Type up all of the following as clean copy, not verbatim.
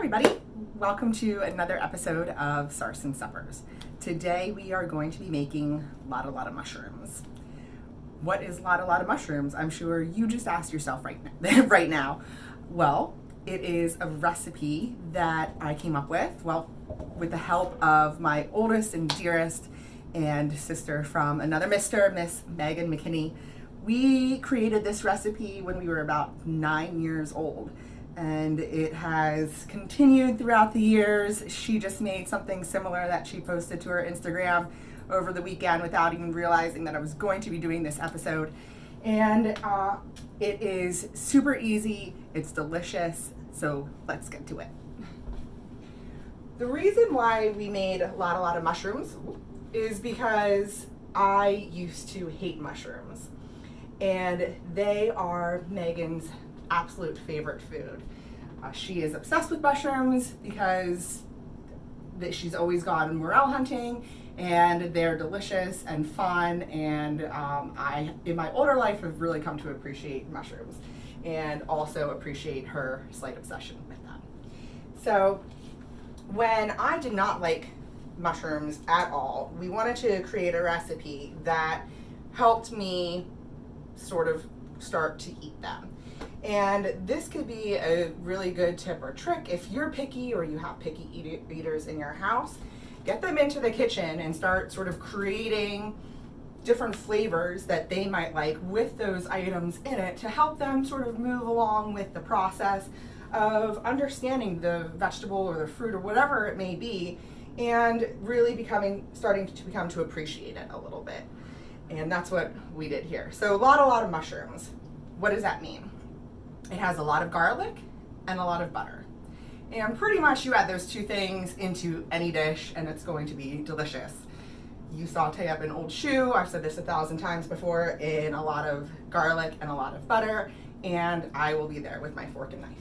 everybody, welcome to another episode of Sarson Suppers. Today we are going to be making Lotta mushrooms. What is Lotta mushrooms? I'm sure you just asked yourself right now. Well, it is a recipe that I came up with, with the help of my oldest and dearest and sister from another Miss Megan McKinney. We created this recipe when we were about 9 years old. And it has continued throughout the years. She just made something similar that she posted to her Instagram over the weekend without even realizing that I was going to be doing this episode. And it is super easy, it's delicious, so let's get to it. The reason why we made Lotta mushrooms is because I used to hate mushrooms. And they are Megan's absolute favorite food. She is obsessed with mushrooms because she's always gone morel hunting and they're delicious and fun, and I, in my older life, have really come to appreciate mushrooms and also appreciate her slight obsession with them. So when I did not like mushrooms at all, we wanted to create a recipe that helped me sort of start to eat them. And this could be a really good tip or trick if you're picky or you have picky eaters in your house. Get them into the kitchen and start sort of creating different flavors that they might like with those items in it to help them sort of move along with the process of understanding the vegetable or the fruit or whatever it may be, and really starting to become to appreciate it a little bit. And that's what we did here. So Lotta mushrooms. What does that mean? It has a lot of garlic and a lot of butter. And pretty much you add those two things into any dish and it's going to be delicious. You saute up an old shoe, I've said this 1,000 times before, in a lot of garlic and a lot of butter, and I will be there with my fork and knife.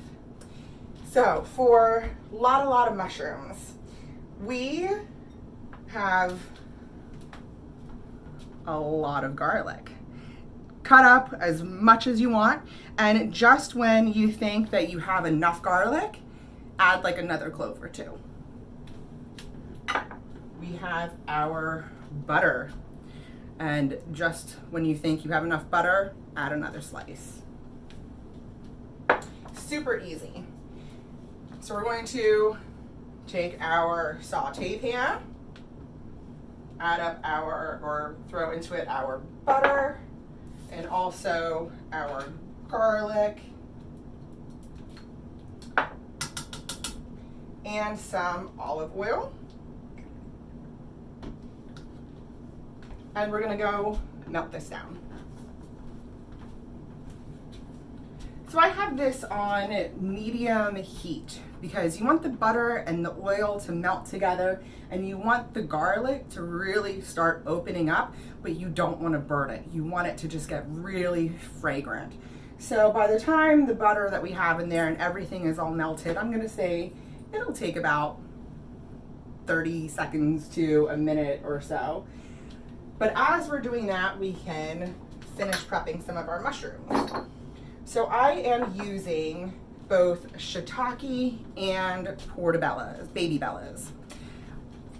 So for Lotta mushrooms, we have a lot of garlic. Cut up as much as you want, and just when you think that you have enough garlic, add like another clove or two. We have our butter, and just when you think you have enough butter, add another slice. Super easy. So we're going to take our saute pan, throw into it our butter, and also our garlic and some olive oil. And we're gonna go melt this down. So I have this on medium heat because you want the butter and the oil to melt together, and you want the garlic to really start opening up, but you don't want to burn it. You want it to just get really fragrant. So by the time the butter that we have in there and everything is all melted, I'm going to say it'll take about 30 seconds to a minute or so. But as we're doing that, we can finish prepping some of our mushrooms. So I am using both shiitake and portobellos, baby bellas.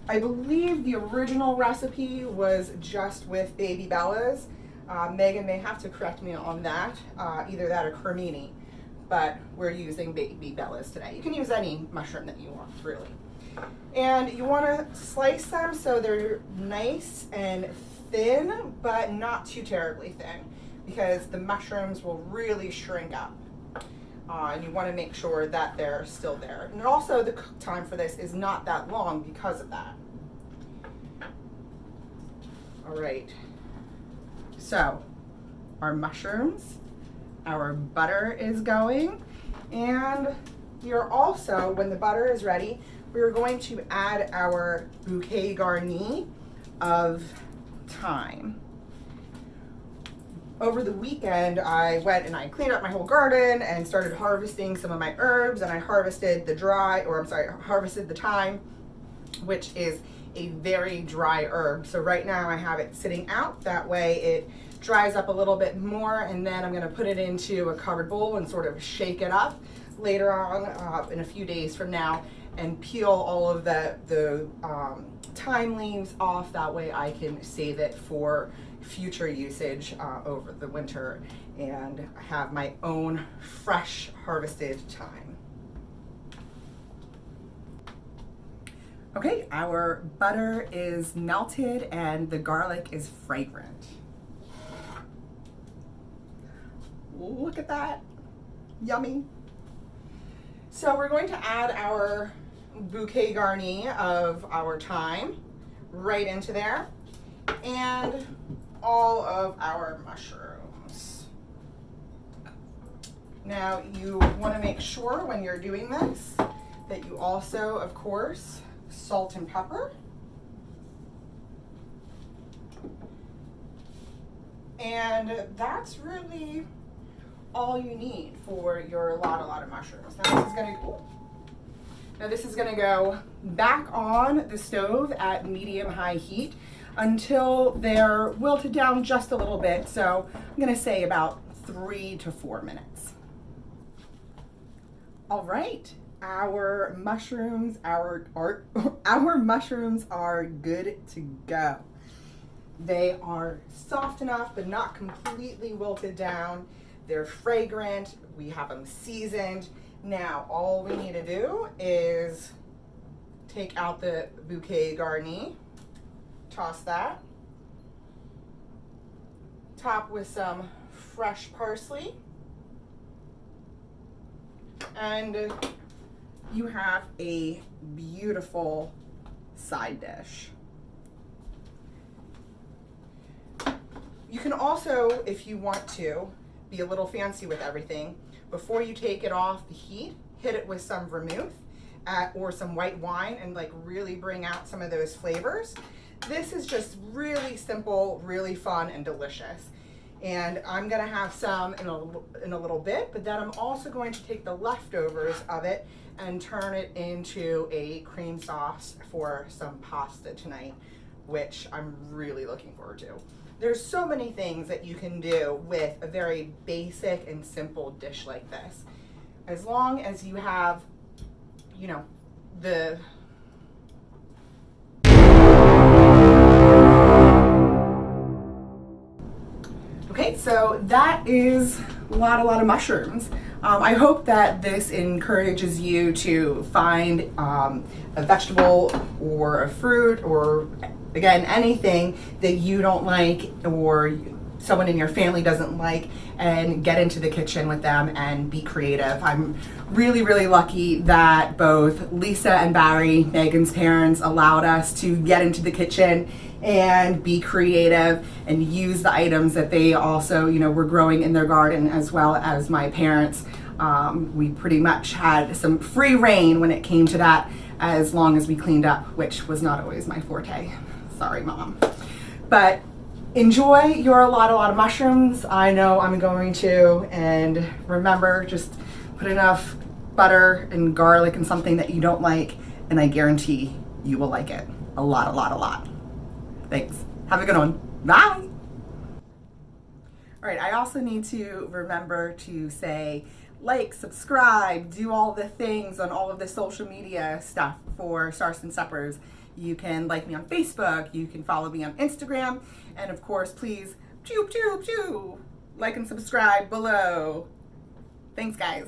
I believe the original recipe was just with baby bellas. Megan may have to correct me on that, either that or cremini, but we're using baby bellas today. You can use any mushroom that you want, really. And you want to slice them so they're nice and thin, but not too terribly thin, because the mushrooms will really shrink up. And you want to make sure that they're still there. And also the cook time for this is not that long because of that. All right, so our mushrooms, our butter is going, and you're also, when the butter is ready, we're going to add our bouquet garni of thyme. Over the weekend, I went and I cleaned up my whole garden and started harvesting some of my herbs, and I harvested harvested the thyme, which is a very dry herb. So right now I have it sitting out. That way it dries up a little bit more, and then I'm gonna put it into a covered bowl and sort of shake it up, later on in a few days from now and peel all of the thyme leaves off. That way I can save it for future usage over the winter and have my own fresh harvested thyme. Okay, our butter is melted and the garlic is fragrant. Look at that, yummy. So we're going to add our bouquet garni of our thyme right into there and all of our mushrooms. Now you want to make sure when you're doing this that you also, of course, salt and pepper. And that's really all you need for your Lotta mushrooms. Now this is gonna go back on the stove at medium-high heat until they're wilted down just a little bit. So I'm gonna say about 3 to 4 minutes. All right, our mushrooms are good to go. They are soft enough but not completely wilted down. They're fragrant, we have them seasoned. Now, all we need to do is take out the bouquet garni, toss that, top with some fresh parsley, and you have a beautiful side dish. You can also, if you want to, be a little fancy with everything. Before you take it off the heat, hit it with some vermouth or some white wine and like really bring out some of those flavors. This is just really simple, really fun and delicious. And I'm gonna have some in a little bit, but then I'm also going to take the leftovers of it and turn it into a cream sauce for some pasta tonight, which I'm really looking forward to. There's so many things that you can do with a very basic and simple dish like this. As long as you have, you know, the Okay, so that is Lotta mushrooms. I hope that this encourages you to find a vegetable or a fruit or, again, anything that you don't like or someone in your family doesn't like, and get into the kitchen with them and be creative. I'm really, really lucky that both Lisa and Barry, Megan's parents, allowed us to get into the kitchen and be creative and use the items that they also, you know, were growing in their garden, as well as my parents. We pretty much had some free reign when it came to that, as long as we cleaned up, which was not always my forte. Sorry, Mom. But enjoy your Lotta mushrooms. I know I'm going to. And remember, just put enough butter and garlic and something that you don't like, and I guarantee you will like it. A lot. Thanks. Have a good one. Bye. All right, I also need to remember to say like, subscribe, do all the things on all of the social media stuff for Sarson Suppers. You can like me on Facebook, you can follow me on Instagram, and of course, please, like and subscribe below. Thanks, guys.